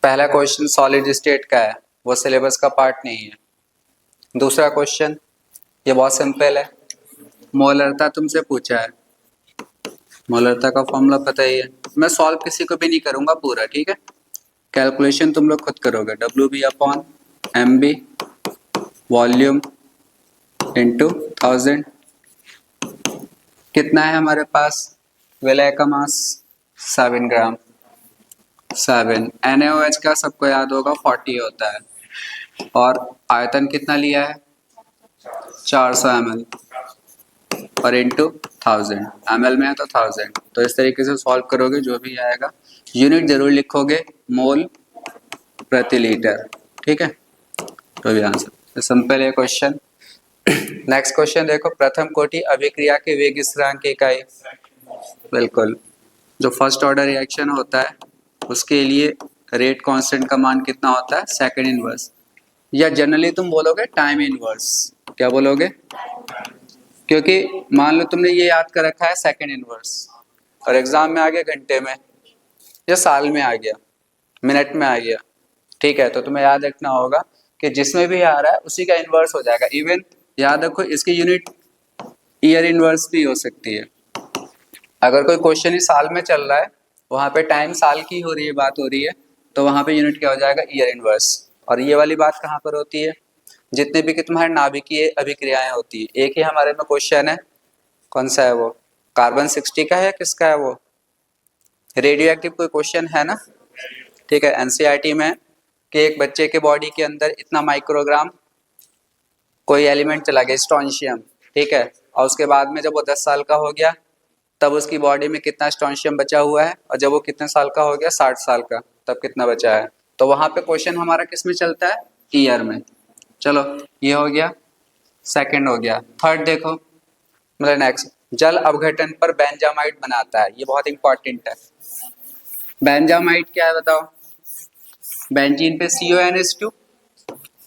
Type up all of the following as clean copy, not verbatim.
पहला question solid state का है, वो सिलेबस का पार्ट नहीं है। दूसरा क्वेश्चन ये बहुत सिंपल है, मोलरता तुमसे पूछा है, मोलरता का फॉर्मूला पता ही है। मैं सॉल्व किसी को भी नहीं करूंगा पूरा, ठीक है। कैलकुलेशन तुम लोग खुद करोगे, WB upon MB volume into 1000। कितना है हमारे पास, विलय का मास 7 ग्राम। 7 NaOH का सबको याद होगा 40 होता है, और आयतन कितना लिया है 400 ml, और इंटू 1000 ml में है तो 1000। तो इस तरीके से सॉल्व करोगे, जो भी आएगा यूनिट जरूर लिखोगे, मोल प्रति लीटर, ठीक है। तो भी आंसर सिंपल है क्वेश्चन। नेक्स्ट क्वेश्चन देखो, प्रथम कोटि अभिक्रिया के वेग स्थिरांक की इकाई। बिल्कुल, जो फर्स्ट ऑर्डर रिएक्शन होता है उसके लिए रेट कांस्टेंट का मान कितना होता है, सेकंड इनवर्स, या जनरली तुम बोलोगे टाइम इनवर्स। क्या बोलोगे, क्योंकि मान लो तुमने ये याद कर रखा है सेकंड इनवर्स, और एग्जाम में आ गया घंटे में या साल में आ गया, मिनट में आ गया, ठीक है। तो तुम्हें याद रखना होगा कि जिसमें भी आ रहा है उसी का इनवर्स हो जाएगा। इवन याद रखो इसकी यूनिट ईयर इनवर्स भी हो सकती है। अगर कोई क्वेश्चन ही साल में चल रहा है, वहां पे टाइम साल की हो रही है, बात हो रही है, तो वहां पे यूनिट क्या हो जाएगा, ईयर इनवर्स। और ये वाली बात कहाँ पर होती है, जितने भी कि तुम्हारे नाभिकीय अभिक्रियाएं होती है। एक ही हमारे में क्वेश्चन है, कौन सा है वो, कार्बन 60 का है, किसका है वो, रेडियो एक्टिव कोई क्वेश्चन है ना, ठीक है। NCERT में कि एक बच्चे के बॉडी के अंदर इतना माइक्रोग्राम कोई एलिमेंट चला गया, स्ट्रोंशियम, ठीक है, और उसके बाद में जब वो 10 साल का हो गया तब उसकी बॉडी में कितना स्ट्रोंशियम बचा हुआ है, और जब वो कितने साल का हो गया 60 साल का, तब कितना बचा है। तो वहां पे क्वेश्चन हमारा किस में चलता है, ईयर में। चलो ये हो गया, सेकंड हो गया। थर्ड देखो, मतलब नेक्स्ट, जल अपघटन पर बेंजामाइड बनाता है, ये बहुत इंपॉर्टेंट है। बेंजामाइड क्या है बताओ, बेंजीन पे CONH2,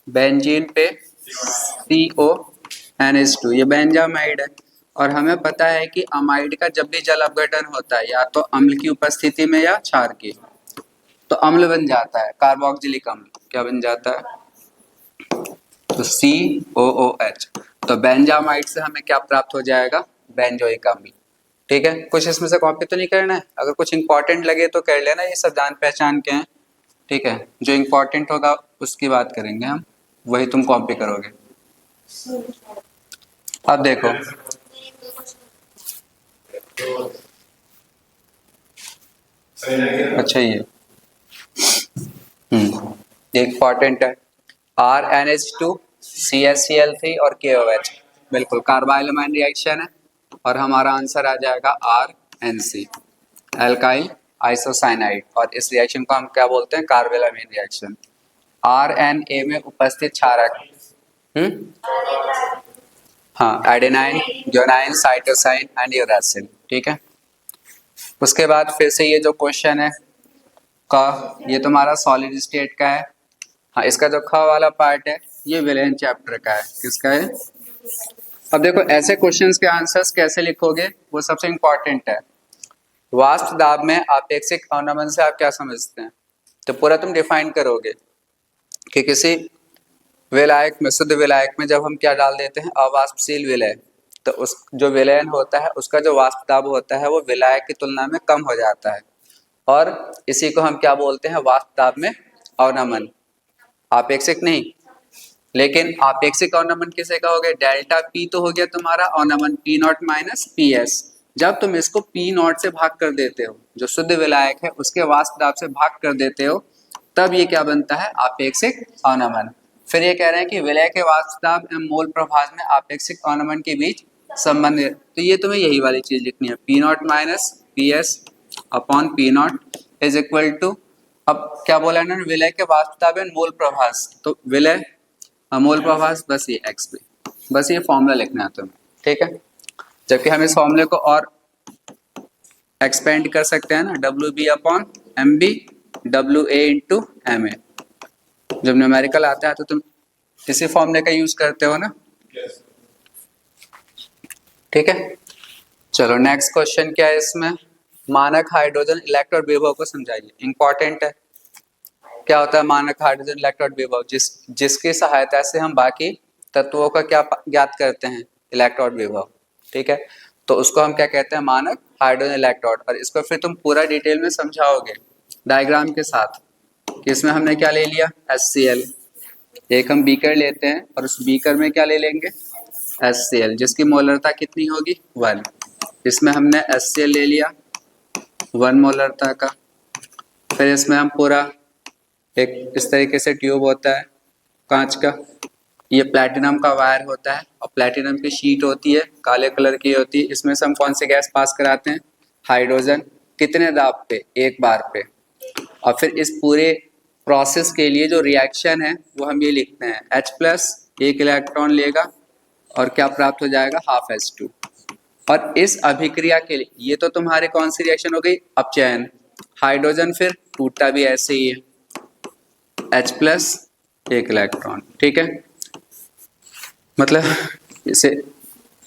बेंजीन पे CONH2, ये बेंजामाइड है। और हमें पता है कि अमाइड का जब भी जल अपघटन होता है, या तो अम्ल की उपस्थिति में या क्षार की, तो अम्ल बन जाता है, कार्बोक्सिलिक अम्ल। क्या बन जाता है, तो COOH। तो बेंजामाइड से हमें क्या प्राप्त हो जाएगा, बेंजोइक अम्ल, ठीक है। कुछ इसमें से कॉपी तो नहीं करना है, अगर कुछ इंपॉर्टेंट लगे तो कर लेना, ये सब जान पहचान के हैं, ठीक है। जो इंपॉर्टेंट होगा उसकी बात करेंगे हम, वही तुम कॉपी करोगे। अब देखो, अच्छा ये इंपॉर्टेंट है, RNH2 CaCl3 और KOH, बिल्कुल कार्बाइलमाइन रिएक्शन है, और हमारा आंसर आ जाएगा RNC, एल्काइल आइसोसाइनाइड। और इस रिएक्शन को हम क्या बोलते हैं, कार्बाइलमाइन रिएक्शन। RNA में उपस्थित क्षारक, हाँ, adenine, guanine, cytosine and uracil, ठीक है। उसके बाद फिर से ये जो क्वेश्चन है का, ये तुम्हारा सॉलिड स्टेट का है। हाँ, इसका जो ख वाला पार्ट है ये विलेन चैप्टर का है, किसका है। अब देखो ऐसे क्वेश्चंस के आंसर्स कैसे लिखोगे, वो सबसे इंपॉर्टेंट है। वाष्प दाब में आपेक्षिक अवनमन से आप क्या समझते हैं, तो पूरा तुम डिफाइन करोगे कि किसी विलायक में, शुद्ध विलायक में जब हम क्या डाल देते हैं, अवाष्पशील विलय, तो उस जो विलयन होता है उसका जो वाष्प दाब होता है वो विलायक की तुलना में कम हो जाता है, और इसी को हम क्या बोलते हैं, वाष्प दाब में अवनमन। आपेक्षिक नहीं, लेकिन आपेक्षिक अवनमन किसे कहोगे, डेल्टा P तो हो गया तुम्हारा अवनमन, P0 माइनस PS। जब तुम इसको P0 से भाग कर देते हो, जो शुद्ध विलायक है उसके वाष्प दाब से भाग कर देते हो, तब ये क्या बनता है, आपेक्षिक अवनमन। फिर ये कह रहे हैं कि विलय के वाष्प दाब एवं मोल प्रभाज में आपेक्षिक अवनमन के बीच संबंध है। तो ये तुम्हें यही वाली चीज लिखनी है, P0 minus PS upon P0 is equal to, अब क्या बोला इन्होंने, विलय के वाष्प दाब एवं मोल प्रभाज, तो विलय मोल प्रभाज, बस ये x पे, बस ये फॉर्मूला लिखना है तुम्हें, ठीक है। जबकि हम इस फॉर्मूले को और एक्सपेंड कर सकते हैं ना, WB upon MB WA into MA। जब न्यूमेरिकल आता है तो तुम इसी फॉर्मूले का यूज करते हो ना, ठीक है। चलो नेक्स्ट क्वेश्चन क्या है इसमें, मानक हाइड्रोजन इलेक्ट्रॉन विभव को समझाइए, इंपॉर्टेंट है। क्या होता है मानक हाइड्रोजन इलेक्ट्रॉन विभव, जिसकी सहायता से हम बाकी तत्वों का क्या ज्ञात करते हैं, इलेक्ट्रॉन विभव। ठीक है, तो उसको हम क्या कहते हैं, मानक हाइड्रोजन इलेक्ट्रॉन। और इसको फिर तुम पूरा डिटेल में समझाओगे डायग्राम के साथ कि इसमें हमने क्या ले लिया, HCl। एक हम बीकर लेते हैं और उस बीकर में क्या ले लेंगे, HCl, जिसकी मोलरता कितनी होगी, 1। इसमें हमने HCl ले लिया 1 मोलरता का। फिर इसमें हम पूरा एक इस तरीके से ट्यूब होता है कांच का, ये प्लैटिनम का वायर होता है और प्लैटिनम की शीट होती है, काले कलर की होती है। इसमें से हम कौन से गैस पास कराते हैं, हाइड्रोजन। कितने दाब पे, एक बार पे। और फिर इस पूरे प्रोसेस के लिए जो रिएक्शन है वो हम ये लिखते हैं, H+, एक इलेक्ट्रॉन लेगा और क्या प्राप्त हो जाएगा, ½ H2। और इस अभिक्रिया के लिए ये तो तुम्हारे कौन सी रिएक्शन हो गई, अपचयन। हाइड्रोजन फिर टूटता भी ऐसे ही है, H+, एक इलेक्ट्रॉन। ठीक है, मतलब इसे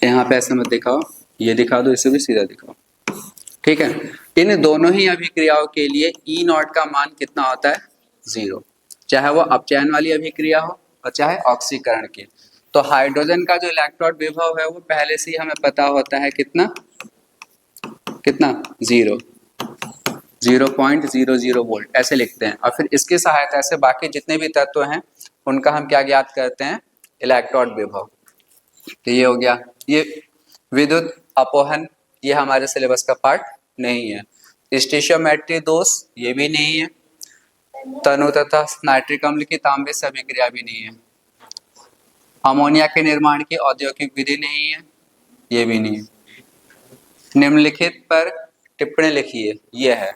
यहाँ पे ऐसे मत दिखाओ, ये दिखा दो, इसे भी सीधा दिखाओ। ठीक है, इन दोनों ही अभिक्रियाओं के लिए E0 का मान कितना होता है, 0, चाहे वो अपचयन वाली अभिक्रिया हो और चाहे ऑक्सीकरण की। तो हाइड्रोजन का जो इलेक्ट्रॉन विभव है वो पहले से ही हमें पता होता है, कितना 0, 0.00 वोल्ट ऐसे लिखते हैं। और फिर इसकी सहायता से बाकी जितने भी तत्व हैं उनका हम क्या ज्ञात करते हैं, इलेक्ट्रॉन विभव। तो ये हो गया। ये विद्युत अपोहन ये हमारे सिलेबस का पार्ट नहीं है। स्टीशियोमेट्री दोष ये भी नहीं है। तनु तथा नाइट्रिक अम्ल की तांबे से अभिक्रिया भी नहीं है। अमोनिया के निर्माण की औद्योगिक विधि नहीं है, ये भी नहीं है। निम्नलिखित पर टिप्पणी लिखिए, ये है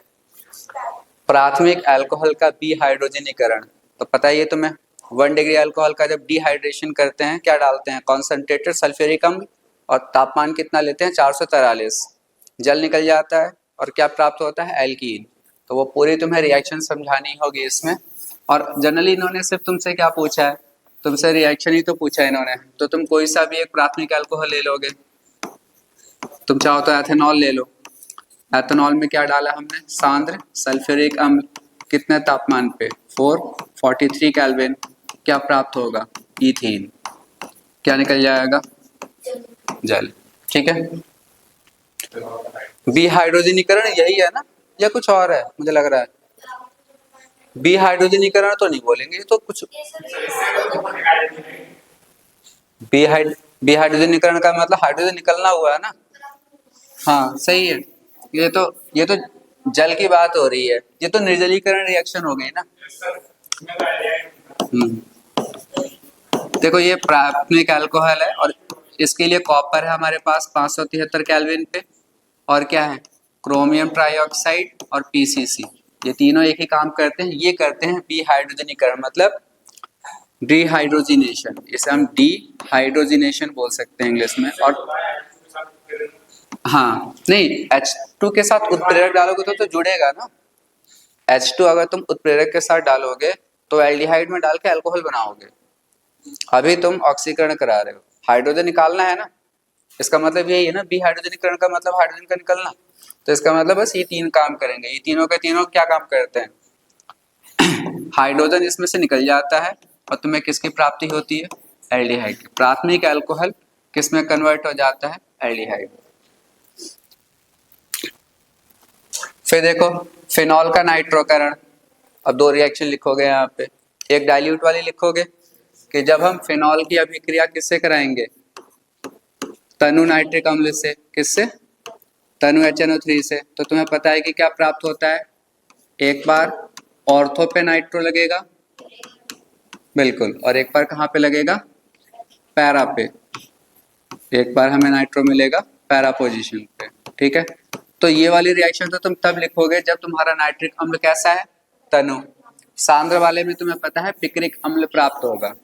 प्राथमिक अल्कोहल का डिहाइड्रोजनीकरण। तो पता ही है तुम्हें, 1 डिग्री अल्कोहल का जब डिहाइड्रेशन करते हैं क्या डालते हैं, कॉन्सेंट्रेटेड सल्फ्यूरिक अम्ल, और तापमान कितना लेते हैं, 443। जल निकल जाता है और क्या प्राप्त होता है, एल्कीन। तो वो पूरी तुम्हें रिएक्शन समझानी होगी इसमें। और जनरली इन्होंने सिर्फ तुमसे क्या पूछा है, तुमसे रिएक्शन ही तो पूछा है इन्होंने। तो तुम कोई सा भी एक प्राथमिक अल्कोहल ले लोगे, तुम चाहो तो एथेनॉल ले लो। एथेनॉल में क्या डाला हमने, सांद्र सल्फ्यूरिक अम्ल, कितने तापमान पे, 443 केल्विन। क्या प्राप्त होगा, ईथीन। क्या निकल जाएगा, जल। ठीक है, डिहाइड्रोजनीकरण यही है ना, या कुछ और है, मुझे लग रहा है डिहाइड्रोजनीकरण तो नहीं बोलेंगे, तो कुछ डिहाइड्रोजनीकरण का मतलब हाइड्रोजन निकलना हुआ है ना। हाँ सही है, ये तो जल की बात हो रही है, ये तो निर्जलीकरण रिएक्शन हो गई ना। देखो ये प्राथमिक अल्कोहल है और इसके लिए कॉपर है हमारे पास 573 केल्विन पे, और क्या है, क्रोमियम ट्राइऑक्साइड और PCC। ये तीनों एक ही काम करते हैं, ये करते हैं डिहाइड्रोजनीकरण, मतलब डिहाइड्रोजिनेशन। इसे हम डिहाइड्रोजिनेशन बोल सकते हैं इंग्लिश में। और हाँ नहीं, H2 के साथ उत्प्रेरक डालोगे तो जुड़ेगा ना। H2 अगर तुम उत्प्रेरक के साथ डालोगे तो एल्डिहाइड में डाल के अल्कोहल बनाओगे। अभी तुम ऑक्सीकरण करा रहे हो, हाइड्रोजन निकालना है ना, इसका मतलब यही है ना, डिहाइड्रोजनीकरण का मतलब हाइड्रोजन का निकलना। तो इसका मतलब बस ये तीन काम करेंगे। ये तीनों के तीनों क्या काम करते हैं, हाइड्रोजन इसमें से निकल जाता है और तुम्हें किसकी प्राप्ति होती है, एल्डिहाइड की। प्राथमिक अल्कोहल किसमें कन्वर्ट हो जाता है, एल्डिहाइड। फिर देखो फिनॉल का नाइट्रोकरण। अब 2 रिएक्शन लिखोगे यहाँ पे, एक डाइल्यूट वाली लिखोगे कि जब हम फिनॉल की अभिक्रिया किससे कराएंगे, तनु नाइट्रिक अम्ल से। किससे, तनु HNO3 से। तो तुम्हें पता है कि क्या प्राप्त होता है, एक बार ऑर्थो पे नाइट्रो लगेगा, बिल्कुल, और एक बार कहाँ पे लगेगा, पैरा पे। एक बार हमें नाइट्रो मिलेगा पैरा पोजीशन पे। ठीक है, तो ये वाली रिएक्शन तो तुम तब लिखोगे जब तुम्हारा नाइट्रिक अम्ल कैसा है, तनु। सांद्र वाले में तुम्हें पता है पिक्रिक अम्ल प्राप्त होगा।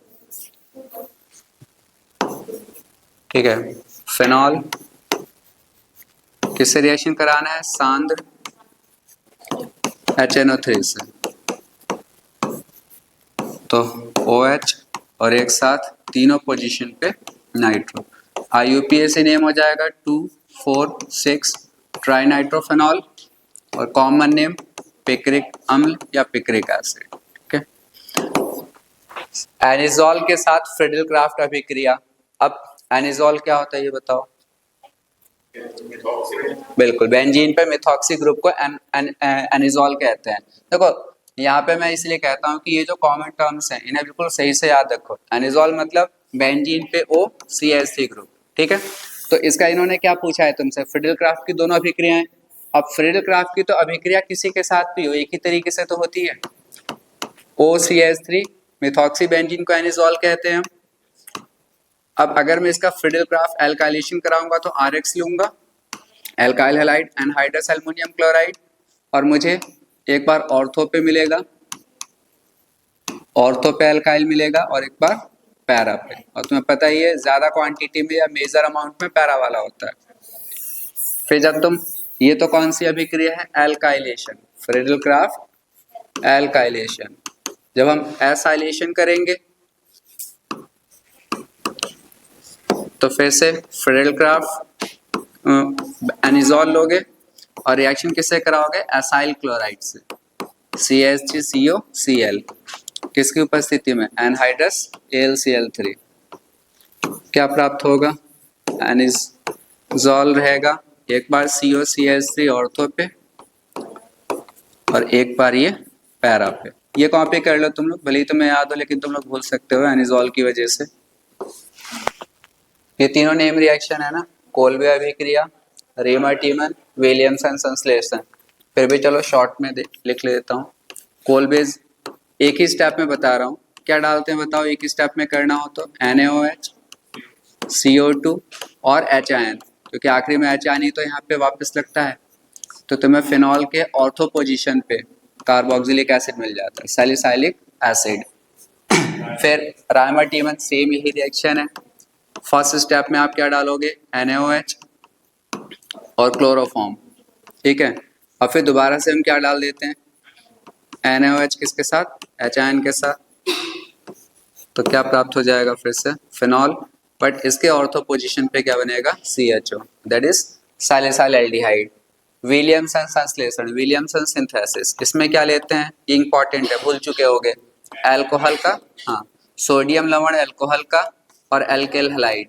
ठीक है, फिनॉल किससे रिएक्शन कराना है, सांद्र HNO3 से। तो OH और एक साथ तीनों पोजीशन पे नाइट्रो। IUPAC नेम हो जाएगा 2,4,6 ट्राई नाइट्रोफेनॉल, और कॉमन नेम पिक्रिक अम्ल या पिक्रिक एसिड। ठीक है, एनिजोल के साथ फ्रिडल क्राफ्ट अभिक्रिया। अब एनिजोल क्या होता है ये बताओ। बिल्कुल, बेंजीन पे मिथॉक्सी ग्रुप को एनिजोल कहते हैं। देखो यहाँ पे मैं इसलिए कहता हूँ कि ये जो कॉमन टर्म्स हैं इन्हें बिल्कुल सही से याद रखो। एनिजोल मतलब बेंजीन पे O CH3 ग्रुप, ठीक है। तो इसका इन्होंने क्या पूछा है तुमसे, फ्रिडल क्राफ्ट की दोनों अभिक्रियाएं। अब फ्रिडल क्राफ्ट की तो अभिक्रिया किसी के साथ भी हो एक ही तरीके से तो होती है। OCH3 मिथॉक्सी बेंजीन को एनिजोल कहते हैं। अब अगर मैं इसका फ्रिडल क्राफ्ट एल्काइलेशन कराऊंगा तो RX लूंगा, alkyl halide anhydrous aluminium chloride, और मुझे एक बार ऑर्थो पे मिलेगा, ऑर्थो पे एल्काइल मिलेगा, और एक बार पैरा पे। और तुम्हें पता ही है ज्यादा क्वांटिटी में या मेजर अमाउंट में पैरा वाला होता है। फिर जब तुम, ये तो कौन सी अभिक्रिया है, एल्काइलेशन, फ्रिडल क्राफ्ट एल्काइलेशन। जब हम एसाइलेशन करेंगे तो फिर से फ्रिडल क्राफ्ट एनिजोल लोगे और रिएक्शन किससे कराओगे, एसाइल क्लोराइड से, CH3COCl, किसकी उपस्थिति में, एनहाइड्रस AlCl3। क्या प्राप्त होगा, एनिजोल रहेगा, एक बार COCH3 ऑर्थो पे और एक बार ये पैरा पे। ये कॉपी कर लो तुम लोग, भले ही तुम्हें याद हो लेकिन तुम लोग भूल सकते हो एनिजोल की वजह से। ये तीनों नेम रिएक्शन है ना, कोल्बे अभिक्रिया, रीमर टीमन, विलियमसन संश्लेषण। फिर भी चलो शॉर्ट में लिख लेता हूँ। कोल्बेज एक ही स्टेप में बता रहा हूँ, क्या डालते हैं बताओ, एक ही स्टेप में करना हो तो NaOH, CO2 और HIN, क्योंकि आखिरी में HIN ही तो यहाँ पे वापस लगता है। तो तुम्हें फिनॉल के ऑर्थो पोजीशन पे कार्बोक्सिलिक एसिड मिल जाता है, सैलिसाइलिक एसिड। फिर राइमर टीमन सेम यही रिएक्शन है। फर्स्ट स्टेप में आप क्या डालोगे, NaOH और क्लोरोफॉर्म, ठीक है। और फिर दोबारा से हम क्या डाल देते हैं, NaOH किसके साथ, HIN के साथ। तो क्या प्राप्त हो जाएगा फिर से फिनॉल, बट इसके ऑर्थो पोजीशन पे क्या बनेगा, CHO, that is salicyl aldehyde. Williamson संश्लेषण, विलियमसन सिंथेसिस, इसमें क्या लेते हैं, ये इंपॉर्टेंट है, भूल चुके होगे, अल्कोहल का, हाँ, सोडियम लवण अल्कोहल का और एल्केल हैलाइड,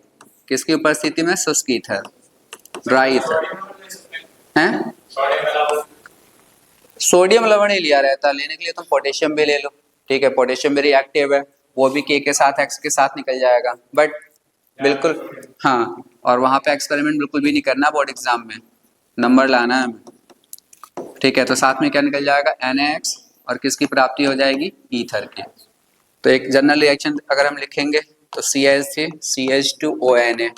किसकी उपस्थिति में, शुष्क ईथर, ड्राई ईथर हैं। सोडियम लवण ही लिया रहता है, लेने के लिए तुम पोटेशियम भी ले लो, ठीक है, पोटेशियम भी रिएक्टिव है, वो भी K के साथ X के साथ निकल जाएगा, बट बिल्कुल हाँ, और वहां पे एक्सपेरिमेंट बिल्कुल भी नहीं करना, बोर्ड एग्जाम में नंबर लाना है हमें, ठीक है। तो साथ में क्या निकल जाएगा, NaX, और किसकी प्राप्ति हो जाएगी, ईथर की। तो एक जनरल रिएक्शन अगर हम लिखेंगे तो CH3 CH2ONA,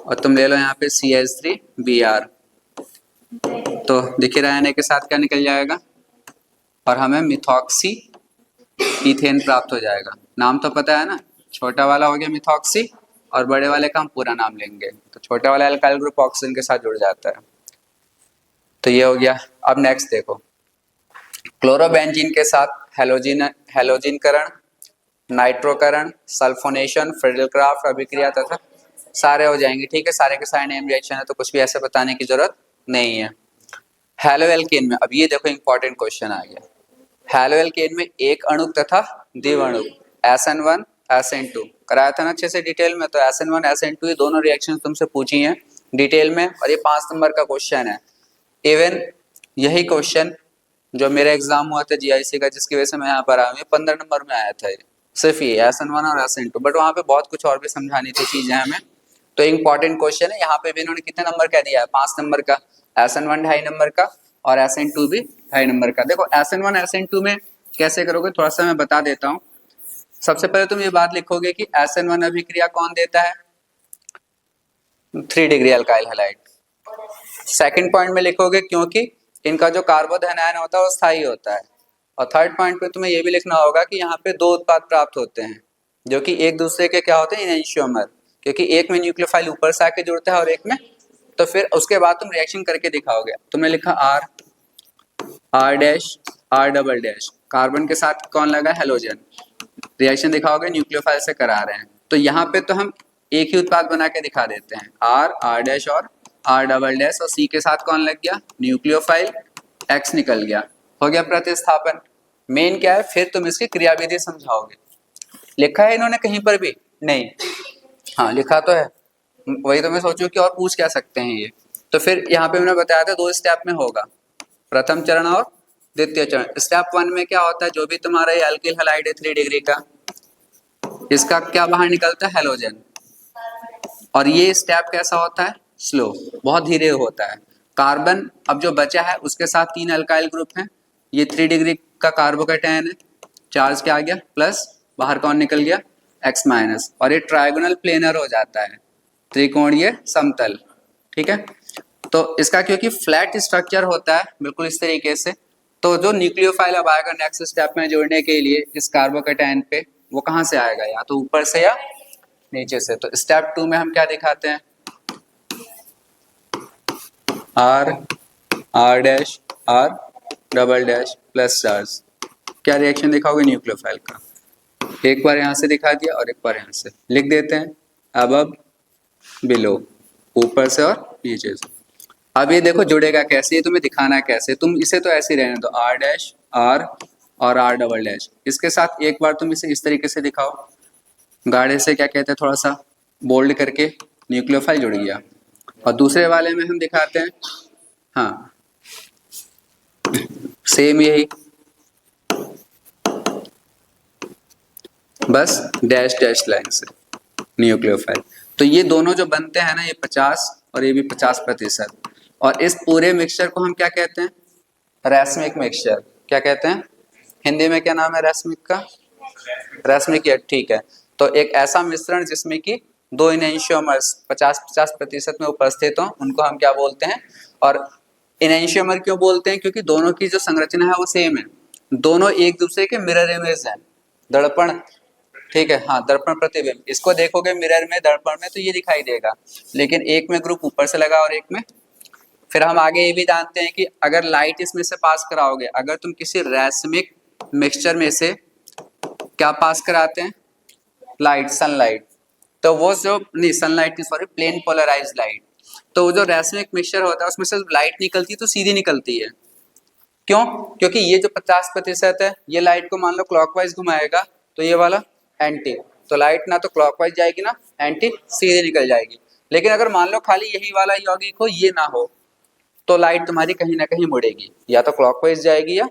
और तुम ले लो यहाँ पे CH3Br, तो दिख रहा है Na के साथ क्या निकल जाएगा, और हमें मिथॉक्सी ईथेन प्राप्त हो जाएगा। नाम तो पता है ना, छोटा वाला हो गया मिथॉक्सी और बड़े वाले का हम पूरा नाम लेंगे, तो छोटे वाला एल्काइल ग्रुप ऑक्सीजन के साथ जुड़ जाता है। तो ये हो गया। अब नेक्स्ट देखो, क्लोरोबेंजीन के साथ हेलोजिनकरण, नाइट्रोकरण, सल्फोनेशन, फ्रिडल क्राफ्ट अभिक्रिया तथा सारे हो जाएंगे, ठीक है। सारे के सारे नेम रिएक्शन है तो कुछ भी ऐसे बताने की जरूरत नहीं है। हेलोएल्केन में, अब ये देखो इंपॉर्टेंट क्वेश्चन आ गया, हेलोएल्केन में एक अणु तथा द्विअणु SN1 SN2 कराया था ना अच्छे से डिटेल में, तो SN1 SN2 ये दोनों रिएक्शन तुमसे पूछी हैं डिटेल में, और ये 5 नंबर का क्वेश्चन है। इवन यही क्वेश्चन जो मेरा एग्जाम हुआ था GIC का, जिसकी वजह से मैं यहाँ पर आया हूँ, ये 15 नंबर में आया था, ये सिर्फ ये SN1 और SN2, बट वहाँ पे बहुत कुछ और भी समझानी थी चीजें हमें, तो इंपॉर्टेंट क्वेश्चन है। यहाँ पे भी इन्होंने कितने नंबर का दिया है, 5 नंबर का, SN1 2.5 नंबर का और SN2 भी 2.5 नंबर का। देखो SN1 SN2 में कैसे करोगे थोड़ा सा मैं बता देता हूँ। सबसे पहले तुम ये बात लिखोगे कि SN1 अभिक्रिया कौन देता है, 3 degree alkyl halide. Second point में लिखोगे क्योंकि इनका जो कार्बोधन आयन होता है वो स्थायी होता है। और थर्ड पॉइंट पे तुम्हें ये भी लिखना होगा कि यहाँ पे 2 उत्पाद प्राप्त होते हैं जो कि एक दूसरे के क्या होते हैं, एनेंशियोमर, क्योंकि एक में न्यूक्लियोफाइल ऊपर से आके जुड़ता है और एक में, तो फिर उसके बाद तुम रिएक्शन करके दिखाओगे। तुमने लिखा R dash R double dash, carbon के साथ कौन लगा, हेलोजन, रिएक्शन दिखाओगे न्यूक्लियोफाइल से करा रहे हैं, तो यहाँ पे तो हम एक ही उत्पाद बना के दिखा देते हैं, R डैश और R डबल डैश, और C के साथ कौन लग गया, न्यूक्लियोफाइल, X निकल गया, हो गया प्रतिस्थापन। मेन क्या है, फिर तुम इसकी क्रियाविधि समझाओगे। लिखा है इन्होंने कहीं पर भी? नहीं। हाँ लिखा तो है, वही तो मैं सोचूं कि और पूछ क्या सकते हैं ये। तो फिर यहाँ पे मैंने बताया था 2 स्टेप में होगा, प्रथम चरण और द्वितीय चरण। स्टेप 1 में क्या होता है, जो भी तुम्हारा ये एल्किल हैलाइड है 3 डिग्री का, इसका क्या बाहर निकलता है, हैलोजन। और ये स्टेप कैसा होता है, स्लो, बहुत धीरे होता है। कार्बन अब जो बचा है उसके साथ 3 अल्काइल ग्रुप हैं, ये 3 डिग्री का कार्बोकैटायन है, चार्ज क्या आ गया प्लस, बाहर कौन निकल गया X माइनस, और ये ट्रायगोनल प्लेनर हो जाता है, त्रिकोणीय समतल। ठीक है, तो इसका क्योंकि फ्लैट स्ट्रक्चर होता है बिल्कुल इस तरीके से, तो जो न्यूक्लियोफाइल अब आएगा नेक्स्ट स्टेप में जोड़ने के लिए इस कार्बोकैटायन पे, वो कहाँ से आएगा, या तो ऊपर से या नीचे से। तो स्टेप 2 में हम क्या दिखाते हैं, R dash R double dash plus charge, क्या रिएक्शन दिखाओगे न्यूक्लियोफाइल का, एक बार यहाँ से दिखा दिया और एक बार यहाँ से लिख देते हैं, अब बिलो, ऊपर से और नीचे से। अब ये देखो जुड़ेगा कैसे, ये तुम्हें दिखाना है कैसे, तुम इसे तो ऐसे ही रहने दो, R डैश R और R डबल डैश, इसके साथ एक बार तुम इसे इस तरीके से दिखाओ, गाढ़े से क्या कहते हैं, थोड़ा सा बोल्ड करके, न्यूक्लियोफाइल जुड़ गया। और दूसरे वाले में हम दिखाते हैं, हाँ सेम यही, बस डैश डैश लाइन से न्यूक्लियोफाइल। तो ये दोनों जो बनते हैं ना, ये 50 और ये भी 50%, और इस पूरे मिक्सचर को हम क्या कहते हैं, रैस्मिक मिक्सचर। क्या कहते हैं हिंदी में, क्या नाम है रैस्मिक का, रैस्मिक, ठीक है। तो एक ऐसा मिश्रण जिसमें कि 2 इनैंशियोमर्स 50-50% में उपस्थित हों, उनको हम क्या बोलते हैं। और इनैंशियोमर क्यों बोलते हैं, क्योंकि दोनों की जो संरचना है वो सेम है, दोनों एक दूसरे के मिरर इमेज हैं, दर्पण, ठीक है, हाँ दर्पण प्रतिबिंब। इसको देखोगे मिरर में, दर्पण में, तो ये दिखाई देगा, लेकिन एक में ग्रुप ऊपर से लगा और एक में। फिर हम आगे ये भी जानते हैं कि अगर लाइट इसमें से पास कराओगे, अगर तुम किसी रैस्मिक मिक्सचर में से क्या पास कराते हैं, लाइट, सनलाइट, तो वो जो नहीं, सनलाइट नहीं सॉरी, प्लेन पोलराइज लाइट, तो वो जो रैस्मिक मिक्सचर होता है उसमें से लाइट निकलती है तो सीधी निकलती है। क्यों, क्योंकि ये जो 50% है, ये लाइट को मान लो क्लॉकवाइज घुमाएगा, तो ये वाला एंटी, तो लाइट ना तो क्लॉकवाइज जाएगी ना एंटी, सीधे निकल जाएगी। लेकिन अगर मान लो खाली यही वाला यौगिक हो, ये ना हो, तो लाइट तुम्हारी कहीं ना कहीं मुड़ेगी, या तो क्लॉकवाइज जाएगी, या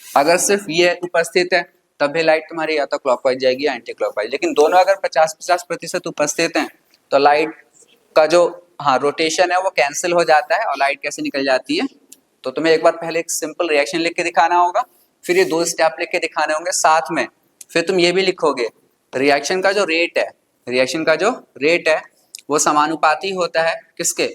अगर सिर्फ ये उपस्थित है तब भी लाइट तुम्हारी या तो क्लॉकवाइज जाएगी या एंटी क्लॉकवाइज। लेकिन दोनों अगर 50-50% उपस्थित हैं तो लाइट का जो रोटेशन है वो कैंसिल हो जाता है, और लाइट कैसे निकल जाती है। तो तुम्हें एक बार पहले एक सिंपल रिएक्शन लिख के दिखाना होगा, फिर ये 2 स्टेप लिख के दिखाने होंगे साथ में। फिर तुम ये भी लिखोगे, रिएक्शन का जो रेट है, रिएक्शन का जो रेट है वो समानुपाती होता है किसके,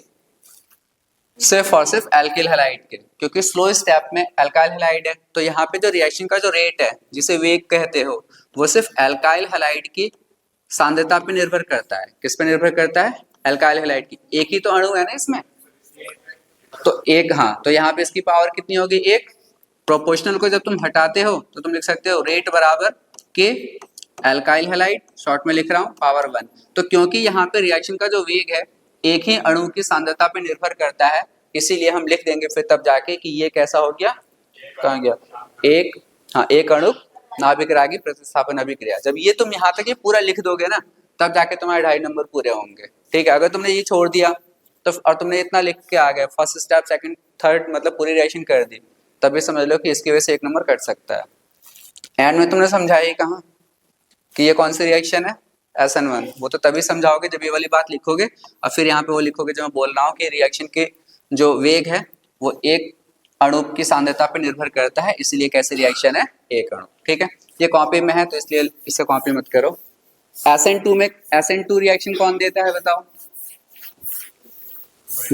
सिर्फ और सिर्फ एल्किल हैलाइड के, क्योंकि स्लो स्टेप में एल्काइल हैलाइड है। तो यहाँ पे जो रिएक्शन का जो रेट है, जिसे वेग कहते हो, वो सिर्फ एल्काइल हैलाइड की सांद्रता पे निर्भर करता है। किस पे निर्भर करता है, एल्काइल हैलाइड की। एक ही तो अणु है ना इसमें, तो एक, तो यहाँ पे इसकी पावर कितनी होगी, एक। प्रोपोर्शनल को जब तुम हटाते हो तो तुम लिख सकते हो रेट बराबर के एल्काइल हैलाइड, शॉर्ट में लिख रहा हूँ, पावर 1। तो क्योंकि यहाँ पे रिएक्शन का जो वेग है एक ही अणु की सांद्रता पे निर्भर करता है, इसीलिए हम लिख देंगे फिर तब जाके कि ये कैसा हो गया, कहाँ गया, एक, एक अणु नाभिक रागी प्रतिस्थापन अभिक्रिया। जब ये तुम यहाँ तक ये पूरा लिख दोगे ना, तब जाके तुम्हारे 2.5 नंबर पूरे होंगे। ठीक है, अगर तुमने ये छोड़ दिया तो, और तुमने इतना लिख के आ गए, फर्स्ट स्टेप सेकंड थर्ड मतलब पूरी रिएक्शन कर दी, तभी समझ लो कि इसकी वजह से 1 नंबर कट सकता है। एंड में तुमने समझाया ही कहाँ कि ये कौन सी रिएक्शन है, SN1। वो तो तभी समझाओगे जब ये वाली बात लिखोगे, और फिर यहाँ पे वो लिखोगे जो मैं बोल रहा हूँ कि रिएक्शन के जो वेग है वो एक अणु की सांद्रता पर निर्भर करता है, इसलिए कैसी रिएक्शन है, एक अणु। ठीक है, ये कॉपी में है तो इसलिए इसे कॉपी मत करो। SN2 में, SN2 रिएक्शन कौन देता है बताओ,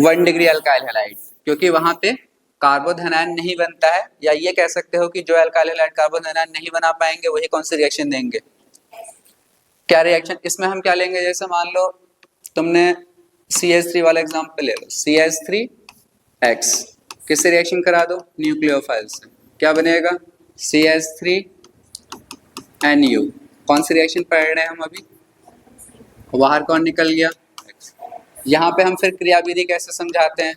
1 डिग्री अल्काइल हैलाइड, क्योंकि वहां पे कार्बोधनायन नहीं बनता है, या ये कह सकते हो कि जो अल्काइल हैलाइड कार्बोधनायन नहीं बना पाएंगे वही कौन सी रिएक्शन देंगे, क्या रिएक्शन। इसमें हम क्या लेंगे, जैसे मान लो तुमने CH3 वाला एग्जांपल ले लो, CH3X, किससे रिएक्शन करा दो, न्यूक्लियोफाइल से, क्या बनेगा CH3NU। कौन सी रिएक्शन पढ़ रहे हैं हम अभी, बाहर कौन निकल गया, यहाँ पे हम फिर क्रियाविधि कैसे समझाते हैं,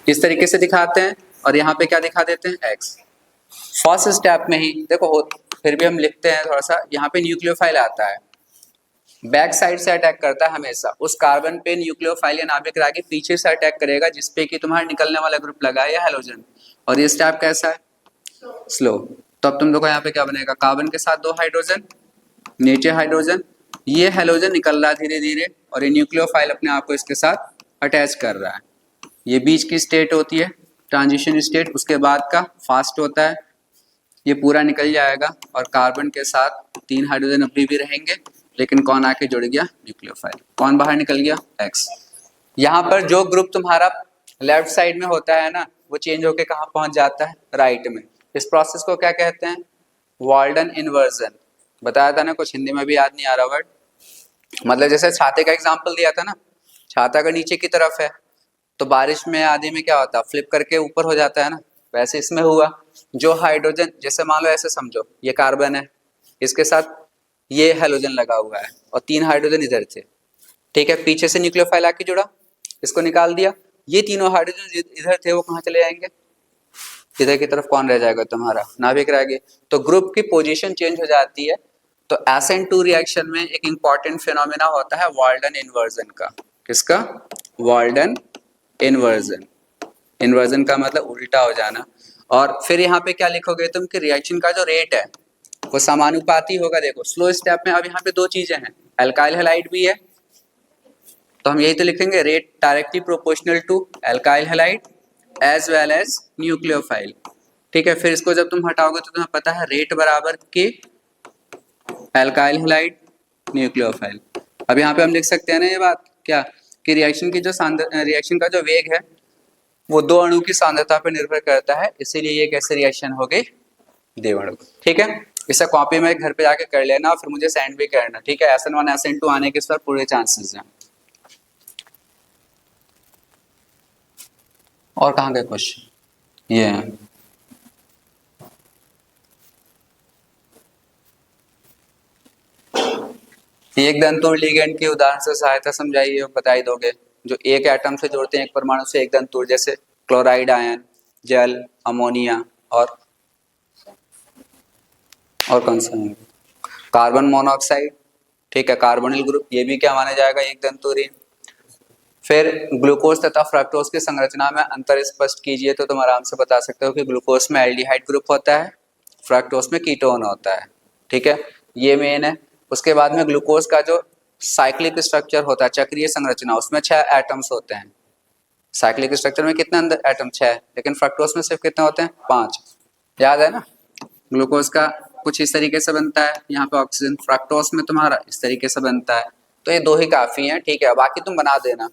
इस तरीके से दिखाते हैं, और यहाँ पे क्या दिखा देते हैं x। फर्स्ट स्टेप में ही देखो हो, फिर भी हम लिखते हैं थोड़ा सा, यहाँ पे न्यूक्लियोफाइल आता है, बैक साइड से अटैक करता है हमेशा, उस कार्बन पे न्यूक्लियोफाइल या नाभिक रागी पीछे से अटैक करेगा जिसपे कि तुम्हारा निकलने वाला ग्रुप लगा है या हैलोजन। और ये स्टेप कैसा है? स्लो। तो अब तुम देखो यहाँ पे क्या बनेगा, कार्बन के साथ 2 हाइड्रोजन, नीचे हाइड्रोजन, ये हैलोजन निकल रहा है धीरे धीरे और ये न्यूक्लियोफाइल अपने आप को इसके साथ अटैच कर रहा है। ये बीच की स्टेट होती है ट्रांजिशन स्टेट, उसके बाद का फास्ट होता है, ये पूरा निकल जाएगा और कार्बन के साथ 3 हाइड्रोजन अभी भी रहेंगे, लेकिन कौन आके जुड़ गया? न्यूक्लियोफाइल। कौन बाहर निकल गया? एक्स। यहाँ पर जो ग्रुप तुम्हारा लेफ्ट साइड में होता है ना, वो चेंज होके कहाँ पहुंच जाता है? राइट में। इस प्रोसेस को क्या कहते हैं? Walden inversion. बताया था ना, कुछ हिंदी में भी याद नहीं आ रहा वर्ड। मतलब जैसे छाते का एग्जाम्पल दिया था ना, छाता का नीचे की तरफ है तो बारिश में आदि में क्या होता है? फ्लिप करके ऊपर हो जाता है ना, वैसे इसमें हुआ। जो हाइड्रोजन, जैसे मान लो ऐसे समझो, ये कार्बन है, इसके साथ ये हैलोजन लगा हुआ है और 3 हाइड्रोजन इधर थे, ठीक है, पीछे से न्यूक्लियोफाइल आके जुड़ा, इसको निकाल दिया, ये तीनों हाइड्रोजन इधर थे वो कहाँ चले जाएंगे? इधर की तरफ कौन रह जाएगा? तुम्हारा नाभिक रह गया। तो ग्रुप की पोजीशन चेंज हो जाती है। तो SN2 रिएक्शन में एक इंपॉर्टेंट फिनोमेना होता है वॉल्डन इन्वर्जन का। किसका? Walden inversion. इन्वर्जन का मतलब उल्टा हो जाना। और फिर यहाँ पे क्या लिखोगे तुम कि रिएक्शन का जो रेट है वो समानुपाती होगा। देखो स्लो स्टेप में अब यहाँ पे 2 चीजें हैं, एल्काइल हैलाइड भी है, तो हम यही तो लिखेंगे, rate directly proportional to alkyl halide as well as nucleophile. ठीक है, फिर इसको जब तुम हटाओगे तो तुम्हें पता है रेट बराबर के एल्काइल हैलाइड न्यूक्लियोफाइल। अब यहाँ पे हम लिख सकते हैं ना ये बात क्या, कि रिएक्शन की जो रिएक्शन का जो वेग है वो 2 अणु की सांद्रता पर निर्भर करता है, इसीलिए ये कैसे रिएक्शन हो गई? द्विअणु। ठीक है, इसे कॉपी में घर पे जाके कर लेना और फिर मुझे सेंड भी करना। ठीक है, SN1 SN2 आने के इस पर पूरे चांसेस हैं। और कहाँ गए क्वेश्चन? ये है एक दंतुर लिगेंड की उदाहरण से सहायता समझाइए, बताई दोगे। जो एक एटम से जोड़ते हैं एक परमाणु से एक दंतुर, जैसे क्लोराइड आयन, जल, अमोनिया और कौन सा है? Carbon monoxide. ठीक है, कार्बोनिल ग्रुप, ये भी क्या माना जाएगा? एक दंतुरी। फिर ग्लूकोज तथा फ्रक्टोज की संरचना में अंतर स्पष्ट कीजिए, तो तुम आराम से बता सकते हो कि ग्लूकोज में एल्डिहाइड ग्रुप होता है, फ्रक्टोज में कीटोन होता है। ठीक है, ये मेन है। उसके बाद में ग्लूकोज का जो साइक्लिक स्ट्रक्चर होता है, चक्रीय संरचना, उसमें 6 एटम्स होते हैं। साइक्लिक स्ट्रक्चर में कितने अंदर एटम? 6, लेकिन फ्रक्टोज में सिर्फ कितने होते हैं? 5। याद है ना? ग्लूकोज का कुछ इस तरीके से बनता है, यहाँ पे ऑक्सीजन, फ्रक्टोज में तुम्हारा इस तरीके से बनता है। तो ये 2 ही काफी हैं। ठीक है, बाकी तुम बना देना।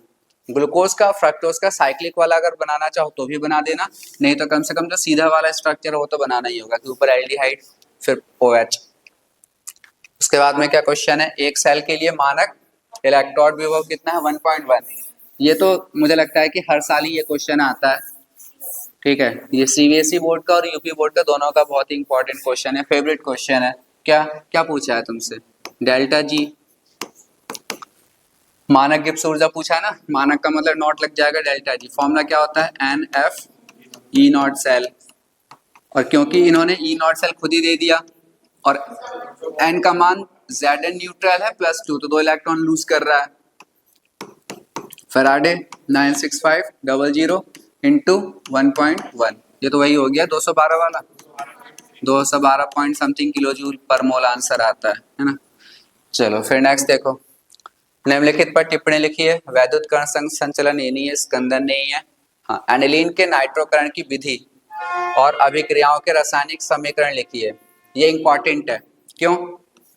ग्लूकोज का फ्रक्टोज का साइक्लिक वाला अगर बनाना चाहो तो भी बना देना, नहीं तो कम से कम जो सीधा वाला स्ट्रक्चर हो तो बनाना ही होगा, कि ऊपर एल्डिहाइड फिर OH। उसके बाद में क्या क्वेश्चन है, एक सेल के लिए मानक इलेक्ट्रोड विभव कितना है? 1.1। ये तो मुझे लगता है कि हर साल ही ये क्वेश्चन आता है। ठीक है, ये CBSE बोर्ड का और UP बोर्ड का दोनों का बहुत ही इंपॉर्टेंट क्वेश्चन है, फेवरेट क्वेश्चन है। क्या क्या पूछा है तुमसे? डेल्टा जी, मानक गिब्स ऊर्जा पूछा है ना, मानक का मतलब नॉट लग जाएगा डेल्टा जी। फॉर्मूला क्या होता है? NF E naught cell. और क्योंकि इन्होंने E नॉट सेल खुद ही दे दिया और N का मान Zn न्यूट्रल है +2, तो 2 इलेक्ट्रॉन लूज कर रहा है। फैराडे 96500 इंटू 1.1, ये तो वही हो गया 212 वाला, 212 पॉइंट समथिंग किलो जूल पर मोल आंसर आता है ना। चलो फिर नेक्स्ट देखो, निम्नलिखित पर टिप्पणी लिखिए। वैद्युत कण संचलन ये नहीं है, स्कंदन नहीं है। हाँ, एनिलीन के नाइट्रोकरण की विधि और अभिक्रियाओं के रासायनिक समीकरण लिखिए। ये इंपॉर्टेंट है। क्यों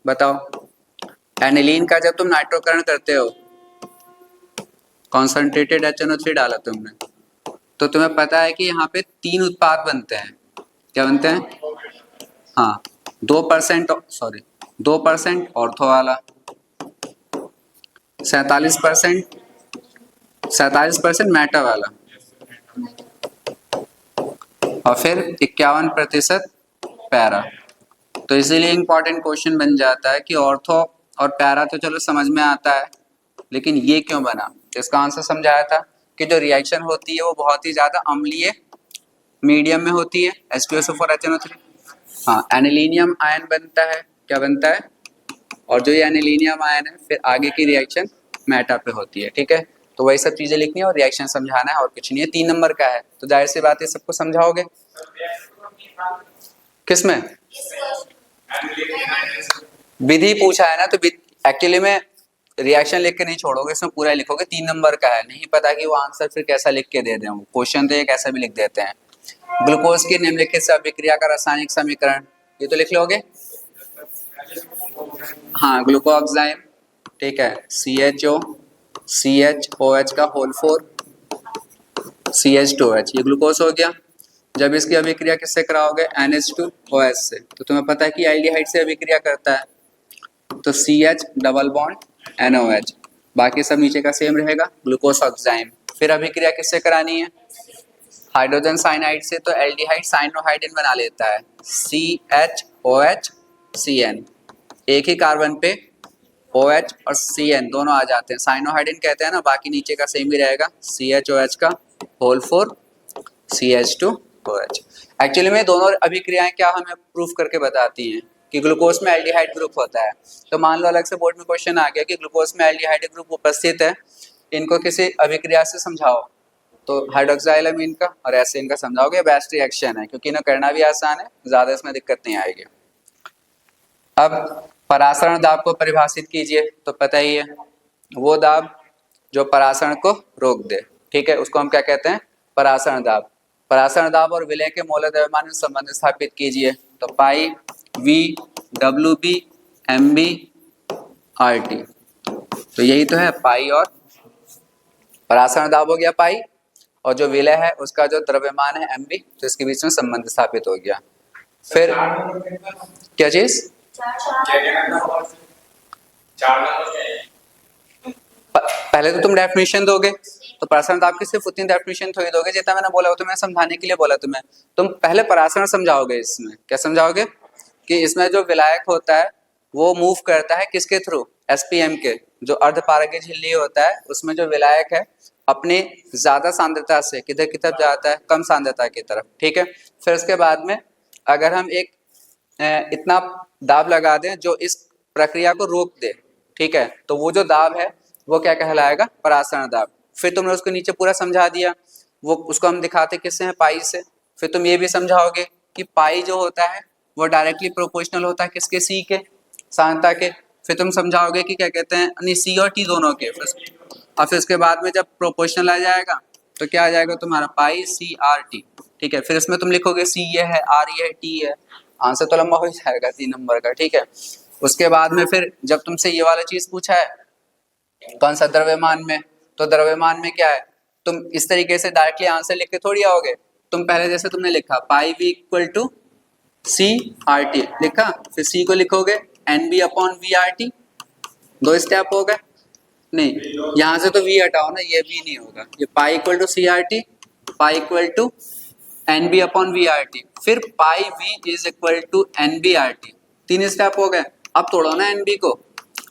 बताओ? एनिलीन का जब तुम नाइट्रोकरण करते हो, कॉन्सेंट्रेटेड HNO3 डाला तुमने, तो तुम्हें पता है कि यहाँ पे 3 उत्पाद बनते हैं। क्या बनते हैं? हाँ, 2% ऑर्थो वाला, 47% मैटा वाला और फिर 51% पैरा। तो इसीलिए इंपॉर्टेंट क्वेश्चन बन जाता है कि ऑर्थो और पैरा तो चलो समझ में आता है, लेकिन ये क्यों बना? इसका आंसर समझाया था कि जो रिएक्शन होती है वो बहुत ही ज्यादा अम्लीय मीडियम में होती है H2SO4 HNO3। हाँ, एनिलीनियम आयन बनता है, क्या बनता है, और जो ये एनिलीनियम आयन है फिर आगे की रिएक्शन मेटा पे होती है। ठीक है, तो वही सब चीजें लिखनी है और रिएक्शन समझाना है और कुछ नहीं है। 3 नंबर का है तो जाहिर सी बात है सबको समझाओगे। किसमें विधि पूछा है ना, तो एक्चुअली में रिएक्शन लिख के नहीं छोड़ोगे, इसमें पूरा लिखोगे। 3 नंबर का है, नहीं पता कि वो आंसर फिर कैसा लिख के दे दें, वो क्वेश्चन तो ये कैसा भी लिख देते हैं। ग्लूकोज की निम्नलिखित से अभिक्रिया का रासायनिक समीकरण, ये तो लिख लोगे। हाँ, ग्लूकोऑक्साइम, ठीक है, CHO CHOH का होल 4 CH2OH, ये ग्लूकोज हो गया। जब इसकी अभिक्रिया किससे कराओगे, NH2OH से, तो तुम्हें पता है कि एल्डिहाइड से अभिक्रिया करता है, तो CH डबल बॉन्ड NOH, बाकी सब नीचे का सेम रहेगा, ग्लूकोज ऑक्साइम। फिर अभिक्रिया किससे करानी है, हाइड्रोजन साइनाइड से, तो एल्डिहाइड साइनोहाइड्रिन बना लेता है, CHOH CN, एक ही कार्बन पे OH और CN दोनों आ जाते हैं, साइनोहाइड्रिन कहते हैं ना, बाकी नीचे का सेम ही रहेगा, CHOH का होल 4 CH2OH। एक्चुअली में दोनों अभिक्रियाएं क्या हमें प्रूफ करके बताती हैं कि ग्लूकोज में एल्डिहाइड ग्रुप होता है। तो मान लो अलग से बोर्ड में क्वेश्चन आ गया कि ग्लूकोज में एल्डिहाइड ग्रुप उपस्थित है, इनको किसी अभिक्रिया से समझाओ, तो हाइड्रोक्साइलामीन का और एसिन का समझाओगे, बेस्ट रिएक्शन है क्योंकि इन्हें करना भी आसान है, ज्यादा इसमें दिक्कत नहीं आएगी। अब परासरण दाब को परिभाषित कीजिए, तो पता ही है वो दाब जो परासरण को रोक दे, ठीक है, उसको हम क्या कहते हैं, परासरण दाब। परासरण दाब और विलय के मोलर द्रव्यमान में संबंध स्थापित कीजिए, तो पाई V WB MB RT, तो यही तो है पाई, और परासरण दाब हो गया पाई, और जो विलय है उसका जो द्रव्यमान है MB, तो इसके बीच में संबंध स्थापित हो गया। फिर क्या चीज, पहले तो तुम डेफिनेशन दोगे, तो परासरण दाब की सिर्फ उतनी डेफिनेशन थोड़ी दोगे जितना मैंने बोला, वो तो मैं समझाने के लिए बोला तुम्हें। तुम पहले परासरण समझाओगे, इसमें क्या समझाओगे कि इसमें जो विलायक होता है वो मूव करता है किसके थ्रू, SPM के, जो अर्धपारगीय झिल्ली होता है उसमें जो विलायक है अपनी ज्यादा सांद्रता से किधर की तरफ जाता है, कम सांद्रता की तरफ, ठीक है। फिर उसके बाद में अगर हम एक इतना दाब लगा दें जो इस प्रक्रिया को रोक दे, ठीक है, तो वो जो दाब है वो क्या कहलाएगा, परासरण दाब। फिर तुमने उसको नीचे पूरा समझा दिया, वो उसको हम दिखाते किससे हैं, पाई से। फिर तुम ये भी समझाओगे कि पाई जो होता है वो डायरेक्टली प्रोपोर्शनल होता है किसके, C के, सांद्रता के। फिर तुम समझाओगे कि क्या कहते हैं, नहीं C और T दोनों के, और फिर उसके बाद में जब प्रोपोर्शनल आ जाएगा तो क्या आ जाएगा तुम्हारा, पाई CRT, ठीक है। फिर इसमें तुम लिखोगे C ये है, R ये है, T है, आंसर तो लंबा हो जाएगा 3 नंबर का, ठीक है। उसके बाद में फिर जब तुमसे ये वाला चीज पूछा है कौन सा, द्रव्यमान में, तो द्रव्यमान में क्या है, तुम इस तरीके से डायरेक्टली आंसर लिख के थोड़ी आओगे, तुम पहले जैसे तुमने लिखा पाई V इक्वल टू CRT लिखा, फिर C को लिखोगे NB अपॉन VRT, 2 स्टेप हो गए। नहीं, यहाँ से तो V हटाओ ना, ये भी नहीं होगा, ये pi equal to CRT, pi equal to NB upon VRT, फिर pi V is equal to NBRT, 3 step हो गए। अब तोड़ो ना NB को,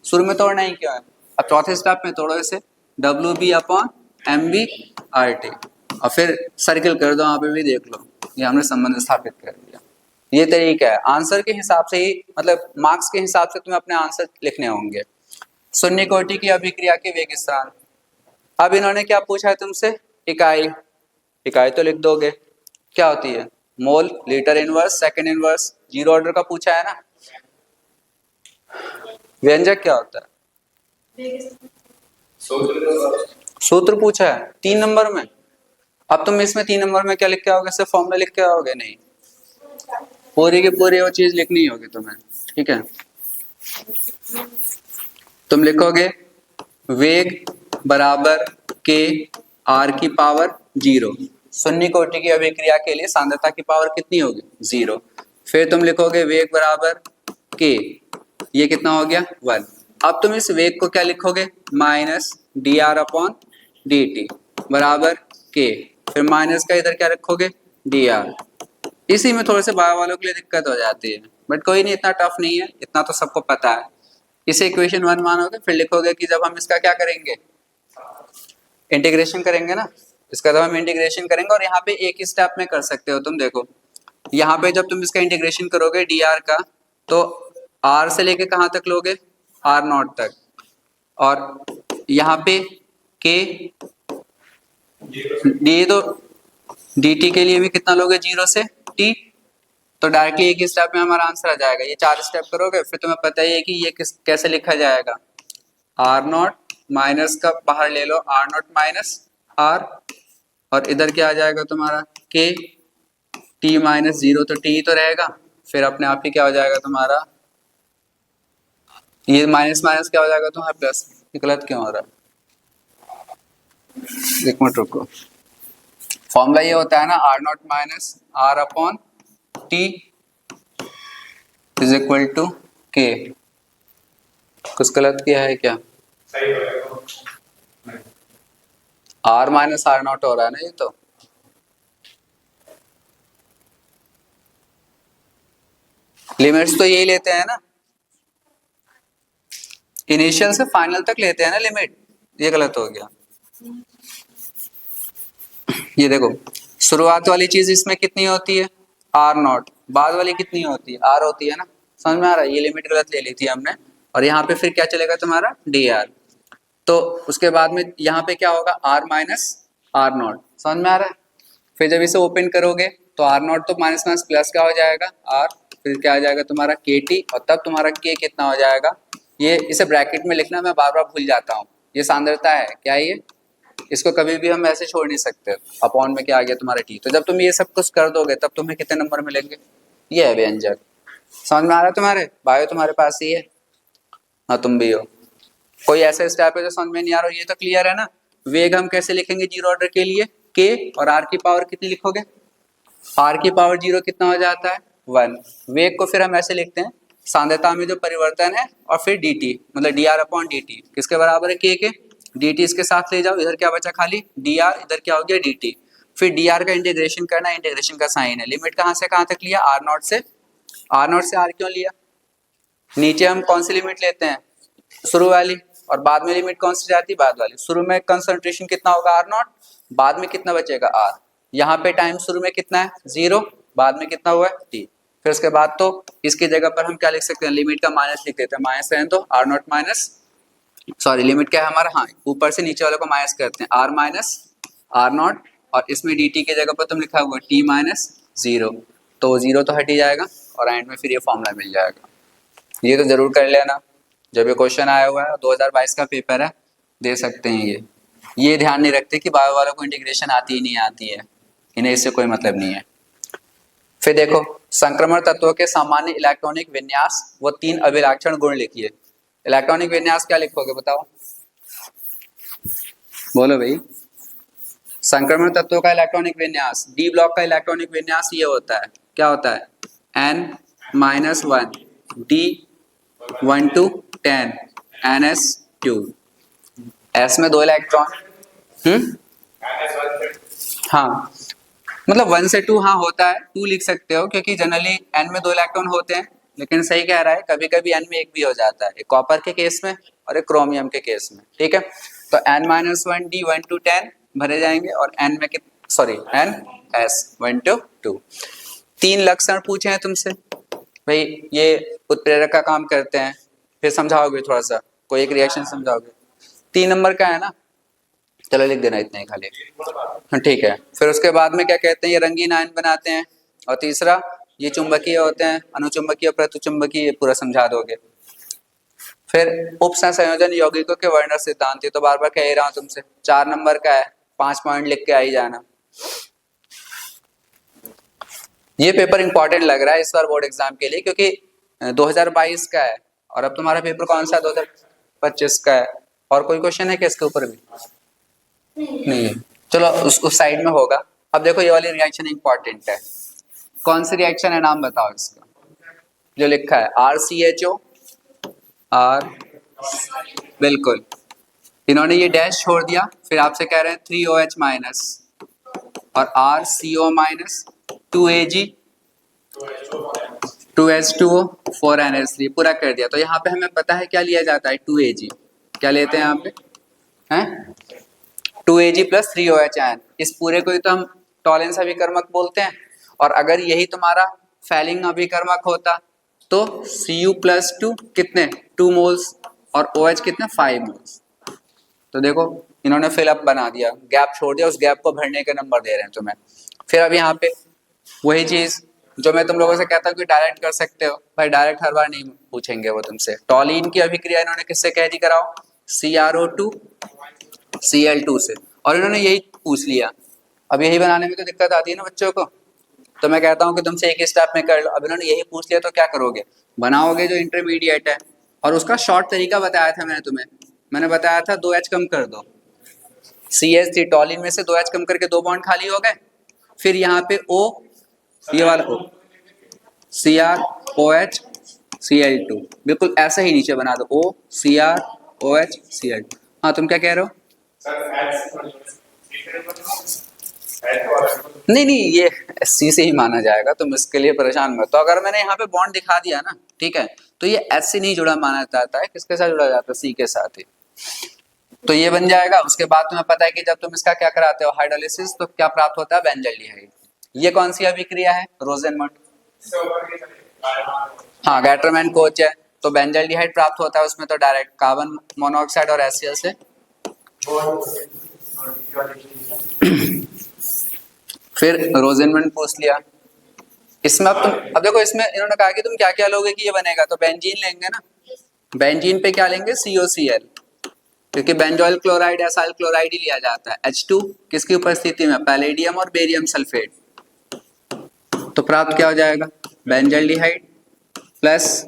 शुरू में तोड़ना ही क्यों है, अब चौथे स्टेप में तोड़ो इसे, WB अपॉन MBRT, और फिर सर्किल कर दो, वहां पे भी देख लो, ये हमने संबंध स्थापित कर दिया। ये तरीका है, आंसर के हिसाब से ही, मतलब मार्क्स के हिसाब से तुम्हें अपने आंसर लिखने होंगे। शून्य कोटि की अभिक्रिया के वेग स्थान, अब इन्होंने क्या पूछा है तुमसे, इकाई, इकाई तो लिख दोगे, क्या होती है, mole, litre inverse, second inverse, zero order का पूछा है ना। व्यंजक क्या होता है, सूत्र पूछा है 3 नंबर में। अब तुम इसमें 3 नंबर में क्या लिख के आओगे, सिर्फ फॉर्मूला लिख के आओगे, नहीं, पूरी की पूरी वो चीज लिखनी होगी तुम्हें, ठीक है। तुम लिखोगे वेग बराबर के R की पावर 0, शून्य कोटि की अभिक्रिया के लिए सांद्रता की पावर कितनी होगी, 0। फिर तुम लिखोगे वेग बराबर के, ये कितना हो गया, 1। अब तुम इस वेग को क्या लिखोगे, माइनस dr अपॉन dt बराबर के, फिर माइनस का इधर क्या रखोगे, dr। इसी में थोड़े से बायो वालों के लिए दिक्कत हो जाती है, बट कोई नहीं, इतना टफ नहीं है, इतना तो सबको पता है। इसे इक्वेशन 1 मानोगे, फिर लिखोगे कि जब हम इसका क्या करेंगे, इंटीग्रेशन करेंगे ना, इसका जब हम इंटीग्रेशन करेंगे, और यहाँ पे एक ही स्टेप में कर सकते हो तुम। देखो यहाँ पे जब तुम इसका इंटीग्रेशन करोगे डी आर का, तो आर से लेके कहाँ तक लोगे, आर नॉट तक, और यहाँ पे के डी, तो डी टी के लिए भी कितना लोगे, 0 से टी, तो डायरेक्टली एक ही स्टेप में हमारा आंसर आ जाएगा। ये 4 स्टेप करोगे फिर तुम्हें पता ही है कि ये कैसे लिखा जाएगा, आर नॉट माइनस का बाहर ले लो, आर नॉट माइनस आर, और इधर क्या आ जाएगा तुम्हारा, के टी माइनस 0, तो टी तो रहेगा, फिर अपने आप ही क्या हो जाएगा तुम्हारा, ये माइनस माइनस क्या हो जाएगा तुम्हारा प्लस। ये गलत क्यों हो रहा है, एक मिनट रुको। फॉर्मूला ये होता है ना, R naught minus R upon T is equal to K. कुछ गलत किया है क्या, आर माइनस आर नॉट हो रहा है ना ये, तो लिमिट्स तो यही लेते हैं ना, इनिशियल से फाइनल तक लेते हैं ना लिमिट, ये गलत हो गया। ये देखो शुरुआत वाली चीज इसमें कितनी होती है, आर नॉट, बाद वाली कितनी होती है, आर होती है ना, समझ में आ रहा है, ये लिमिट गलत ले ली थी हमने। और यहाँ पे फिर क्या चलेगा तुम्हारा, डी आर, तो उसके बाद में यहाँ पे क्या होगा, आर माइनस आर नॉट, समझ में आ रहा है। फिर जब इसे ओपन करोगे तो आर नॉट तो माइनस माइनस प्लस का हो जाएगा आर, फिर क्या आ जाएगा तुम्हारा के टी, और तब तुम्हारा के कितना हो जाएगा, ये इसे ब्रैकेट में लिखना मैं बार बार भूल जाता हूँ, ये सांद्रता है क्या, ये इसको कभी भी हम ऐसे छोड़ नहीं सकते। अपॉन में क्या आ गया तुम्हारा टी, तो जब तुम ये सब कुछ कर दोगे तब तुम्हें कितने नंबर मिलेंगे, ये है व्यंजक। समझ में आ रहा है तुम्हारे बायो, तुम्हारे पास ही है, हाँ तुम भी हो। कोई ऐसा स्टेप है जो समझ में नहीं आ रहा, ये तो क्लियर है ना। वेग हम कैसे लिखेंगे जीरो ऑर्डर के लिए, के और आर की पावर कितनी लिखोगे, आर की पावर 0 कितना हो जाता है, 1। वेग को फिर हम ऐसे लिखते हैं, सांद्रता में जो परिवर्तन है और फिर डी टी, मतलब D R upon D T, किसके बराबर है, के डी टी इसके साथ ले जाओ, इधर क्या बचा खाली डी आर, इधर क्या हो गया डी टी। फिर डी आर का इंटीग्रेशन करना, इंटीग्रेशन का साइन है, लिमिट कहाँ से कहाँ तक लिया, आर नॉट से आर क्यों लिया, नीचे हम कौन सी लिमिट लेते हैं, शुरू वाली, और बाद में लिमिट कौन सी जाती है, बाद वाली। शुरू में कंसंट्रेशन कितना होगा, आर नॉट, बाद में कितना बचेगा, आर। यहाँ पे टाइम शुरू में कितना है, 0, बाद में कितना हुआ है, टी। फिर उसके बाद तो इसकी जगह पर हम क्या लिख सकते हैं, लिमिट का माइनस लिख देते हैं, माइनस रहने दो, R naught minus, sorry limit क्या है हमारा, हाँ ऊपर से नीचे वाले को माइनस करते हैं, आर माइनस आर नॉट, और इसमें डी टी की जगह पर तुम लिखा हुआ टी माइनस 0, तो 0 तो हट ही जाएगा, और एंड में फिर ये फॉर्मूला मिल जाएगा। ये तो जरूर कर लेना, जब ये क्वेश्चन आया हुआ है 2022 का पेपर है, दे सकते हैं ये ध्यान नहीं रखते कि बायो वालों को इंटीग्रेशन आती ही नहीं आती है, इन्हें इससे कोई मतलब नहीं है। फिर देखो संक्रमण तत्वों के सामान्य इलेक्ट्रॉनिक विन्यास व 3 अभिलक्षण गुण लिखिए। इलेक्ट्रॉनिक विन्यास क्या लिखोगे बताओ, बोलो भाई। संक्रमण तत्वों का इलेक्ट्रॉनिक विन्यास, डी ब्लॉक का इलेक्ट्रॉनिक विन्यास ये होता है, क्या होता है, n-1 d1 to 10 ns2, s में 2 इलेक्ट्रॉन, हाँ मतलब 1 से 2 हाँ होता है, 2 लिख सकते हो क्योंकि जनरली n में 2 इलेक्ट्रॉन होते हैं, लेकिन सही कह रहा है कभी कभी n में 1 भी हो जाता है, एक कॉपर के केस में और एक क्रोमियम के केस में, ठीक है। तो n-1 d1 to 10 भरे जाएंगे, और n में सॉरी n s 1 to 2। 3 लक्षण पूछे हैं तुमसे, भाई ये उत्प्रेरक का काम करते हैं, फिर समझाओगे थोड़ा सा, कोई एक रिएक्शन समझाओगे। 3 नंबर का है ना, चलो लिख देना इतना ही खाली, ठीक है। फिर उसके बाद में क्या कहते हैं, ये रंगीन आयन बनाते हैं, और तीसरा ये चुंबकीय होते हैं, अनुचुंबकीय प्रतिचुंबकीय, ये पूरा समझा दोगे। फिर उपसंयोजन यौगिकों के वर्णन सिद्धांत, ये तो बार बार कह ही रहा हूं तुमसे, 4 नंबर का है, 5 पॉइंट लिख के आ ही जाना। ये पेपर इंपॉर्टेंट लग रहा है इस बार बोर्ड एग्जाम के लिए, क्योंकि 2022 का है, और अब तुम्हारा पेपर कौन सा 2025 का है। और कोई क्वेश्चन है क्या इसके ऊपर भी, नहीं, चलो उस साइड में होगा। अब देखो ये वाली रिएक्शन इंपॉर्टेंट है, कौन सी रिएक्शन है, नाम बताओ इसका, जो लिखा है RCHO, R, बिल्कुल, इन्होंने ये डैश छोड़ दिया, फिर आपसे कह रहे हैं 3OH माइनस और RCO minus 2Ag 2H2O 4NH3, पूरा कर दिया। तो यहाँ पे हमें पता है क्या लिया जाता है, 2Ag, क्या लेते हैं यहाँ पे हैं, 2Ag प्लस 3OH इस पूरे को ही तो हम टॉलेंस अभिकर्मक बोलते हैं। और अगर यही तुम्हारा फैलिंग अभिकर्मक होता तो Cu प्लस 2 कितने 2 मोल्स और OH कितने 5 मोल्स। तो देखो इन्होंने फिलअप बना दिया, गैप छोड़ दिया, उस गैप को भरने के नंबर दे रहे हैं तुम्हें। फिर अब यहाँ पे वही चीज जो मैं तुम लोगों से कहता हूँ कि डायरेक्ट कर सकते हो, भाई डायरेक्ट हर बार नहीं पूछेंगे वो तुमसे। टॉलीन की अभिक्रिया इन्होंने किससे कह दी कराओ, CrO2 Cl2 से, और इन्होंने यही पूछ लिया। अब यही बनाने में तो दिक्कत आती है ना बच्चों को, तो मैं कहता हूँ कि तुमसे एक ही स्टेप में कर लो। अब इन्होंने यही पूछ लिया तो क्या करोगे, बनाओगे जो इंटरमीडिएट है। और उसका शॉर्ट तरीका बताया था मैंने तुम्हें, मैंने बताया था 2H कम कर दो, CH3 टॉलिन में से 2H कम करके 2 बॉन्ड खाली हो गए, फिर यहाँ पे O, ये वाला O, CrOH Cl2, बिल्कुल ऐसा ही नीचे बना दो, O CrOH Cl2। हाँ तुम क्या कह रहे हो? नहीं नहीं, ये SC से ही माना जाएगा, तुम इसके लिए परेशान मत। तो अगर मैंने यहाँ पे बॉन्ड दिखा दिया ना, ठीक है, तो ये H से नहीं जुड़ा माना जाता है, किसके साथ जुड़ा जाता है, C के साथ ही। तो ये बन जाएगा। उसके बाद तुम्हें पता है कि जब तुम इसका क्या कराते हो हाइड्रोलिसिस, तो क्या प्राप्त होता है, बेंजल्डिहाइड। ये कौन सी अभिक्रिया है, रोजेनमंड। हाँ गैटरमैन कोच है, तो बेंजल्डिहाइड प्राप्त होता है उसमें, तो डायरेक्ट कार्बन मोनोऑक्साइड और HCl से। फिर रोजेनमंड पूछ लिया। इसमें अब देखो, इसमें इन्होंने कहा कि तुम क्या क्या लोगे कि ये बनेगा, तो बेंजीन लेंगे ना, बेंजीन पे क्या लेंगे, COCl, क्योंकि बेंजोइल क्लोराइड एसाइल क्लोराइड ही लिया जाता है। H2 किसकी उपस्थिति में, पैलेडियम और बेरियम सल्फेट, तो प्राप्त क्या हो जाएगा, बेंजल्डिहाइड प्लस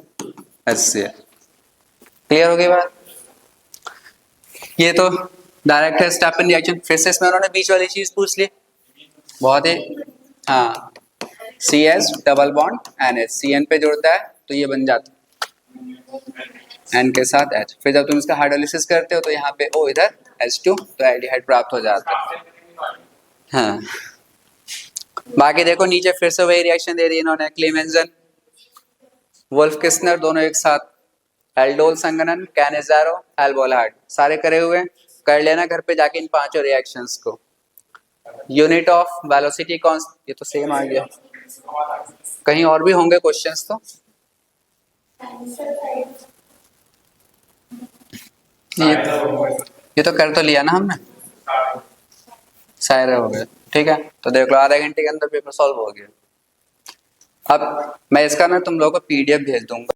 HCl। क्लियर हो गई बात। ये तो डायरेक्ट है स्टेप इन रिएक्शन। फिर से इसमें उन्होंने बीच वाली चीज पूछ ली, बहुत ही, हाँ CS double bond NH, CN पे जुड़ता है तो ये बन जाता है N के साथ H। फिर जब तुम इसका हाइड्रोलिसिस करते हो तो यहाँ पे O, इधर H2, तो एल्डिहाइड प्राप्त हो जाता है। हाँ बाकी देखो नीचे फिर से वही रिएक्शन दे दी इन्होंने, क्लेमेंजन वुल्फ किस्नर दोनों एक साथ, एल्डोल संगनन, कैनेजारो, एल्बोलार्ड, सारे करे हुए, कर लेना घर पे जाके इन पांचों रिएक्शंस को। यूनिट ऑफ वेलोसिटी कौन, ये तो सेम आ गया, कहीं और भी होंगे क्वेश्चंस तो। ये तो कर तो लिया ना हमने, सारे हो गए, ठीक है। तो देख लो आधे घंटे के अंदर पेपर सॉल्व हो गया। अब मैं इसका ना तुम लोगों को PDF भेज दूंगा।